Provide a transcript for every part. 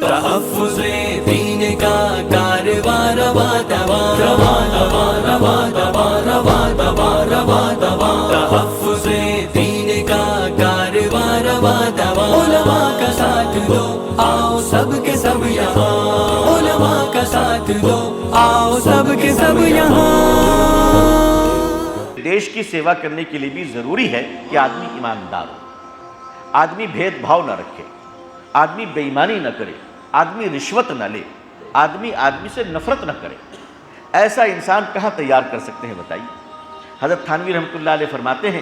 تحفظ دین کا کارواں رواں رواں رواں رواں رواں رواں رواں رواں رواں رواں تحفظ دین کا کارواں رواں رواں علماء کا ساتھ دو آؤ سب کے سب یہاں علماء کا ساتھ دو آؤ سب کے سب یہاں. دیش کی سیوا کرنے کے لیے بھی ضروری ہے کہ آدمی ایماندار ہو, آدمی بھید بھاؤ نہ رکھے, آدمی بے ایمانی نہ کرے, آدمی رشوت نہ لے, آدمی سے نفرت نہ کرے. ایسا انسان کہاں تیار کر سکتے ہیں بتائیے. حضرت تھانوی رحمۃ اللہ علیہ فرماتے ہیں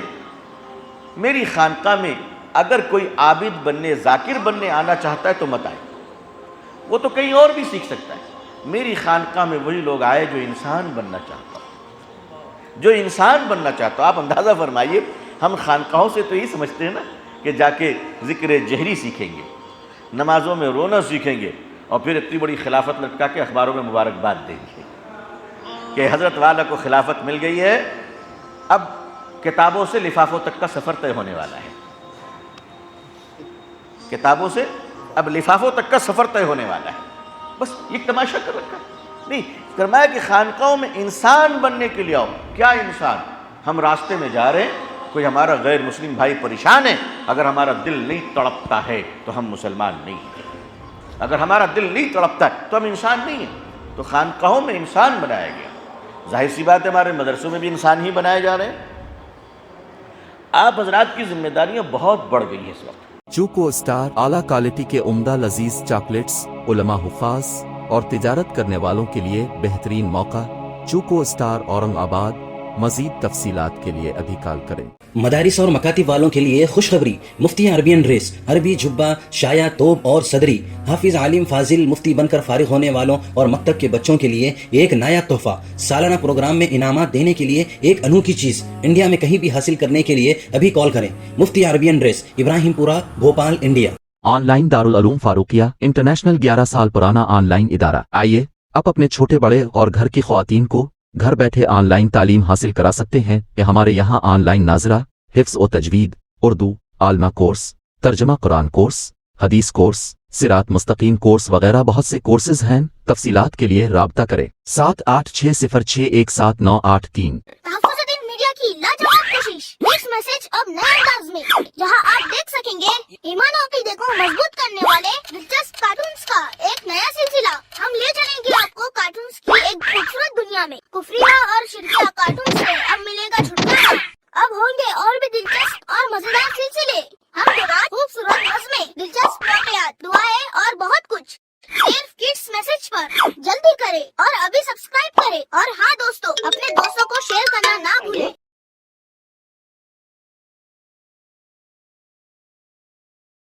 میری خانقاہ میں اگر کوئی عابد بننے ذاکر بننے آنا چاہتا ہے تو مت آئے, وہ تو کہیں اور بھی سیکھ سکتا ہے. میری خانقاہ میں وہی لوگ آئے جو انسان بننا چاہتا ہو, جو انسان بننا چاہتا ہو. آپ اندازہ فرمائیے ہم خانقاہوں سے تو یہی سمجھتے ہیں نا کہ جا کے ذکر جہری سیکھیں گے, نمازوں میں رونا سیکھیں گے, اور پھر اتنی بڑی خلافت لٹکا کے اخباروں میں مبارکباد دیں گے کہ حضرت والا کو خلافت مل گئی ہے, اب کتابوں سے لفافوں تک کا سفر طے ہونے والا ہے. کتابوں سے اب لفافوں تک کا سفر طے ہونے والا ہے. بس یہ تماشا کر رکھا نہیں. فرمایا کہ خانقاہوں میں انسان بننے کے لیے آؤ. کیا انسان؟ ہم راستے میں جا رہے ہیں, کوئی ہمارا غیر مسلم بھائی پریشان ہے, اگر ہمارا دل نہیں تڑپتا ہے تو ہم مسلمان نہیں ہیں. اگر ہمارا دل نہیں تڑپتا ہے تو ہم انسان نہیں ہیں. تو خانقاہوں میں انسان بنایا گیا. ظاہر سی بات ہے ہمارے مدرسوں میں بھی انسان ہی بنائے جا رہے ہیں. آپ حضرات کی ذمہ داریاں بہت بڑھ گئی ہیں اس وقت. چوکو اسٹار اعلیٰ کوالٹی کے عمدہ لذیذ چاکلیٹس علماء حفاظ اور تجارت کرنے والوں کے لیے بہترین موقع. چوکو اسٹار اورنگ آباد. مزید تفصیلات کے لیے ابھی کال کریں. مدارس اور مکاتب والوں کے لیے خوشخبری. مفتی عربین ڈریس, عربی جبہ, شایا, توب اور صدری. حافظ عالم فاضل مفتی بن کر فارغ ہونے والوں اور مکتب کے بچوں کے لیے ایک نیا تحفہ. سالانہ پروگرام میں انعامات دینے کے لیے ایک انوکھی چیز. انڈیا میں کہیں بھی حاصل کرنے کے لیے ابھی کال کریں. مفتی عربین ڈریس, ابراہیم پورہ, Bhopal, India. On line Darul Uloom Farooqia international 11 سال پرانا آن لائن ادارہ. آئیے اب اپنے چھوٹے بڑے اور گھر کی خواتین کو گھر بیٹھے آن لائن تعلیم حاصل کرا سکتے ہیں کہ ہمارے یہاں آن لائن ناظرہ, حفظ و تجوید, اردو, عالمہ کورس, ترجمہ قرآن کورس, حدیث کورس, صراط مستقیم کورس وغیرہ بہت سے کورسز ہیں. تفصیلات کے لیے رابطہ کریں 7860617983. تحفظ دین میڈیا کی لاجواب کوشش نیکسٹ میسج اب نئے انداز میں, جہاں آپ دیکھ سکیں گے ایمان و عقیدے کو مضبوط کرنے والے دلچسپ کارٹونز کا ایک نیا سلسلہ. ہم لے چلیں گے آپ کو کارٹونز کی ایک خوبصورت دنیا میں. کفریہ اور شرکیہ کارٹونز سے اب ملے گا چھٹکارا. اب ہوں گے اور بھی دلچسپ اور مزیدار سلسلے. ہم کے بعد خوبصورت نظمیں, دلچسپ واقعات, دعائیں اور بہت کچھ. صرف کڈس میسج پر جلدی کرے اور ابھی سبسکرائب کرے. اور ہاں دوستو, اپنے دوستوں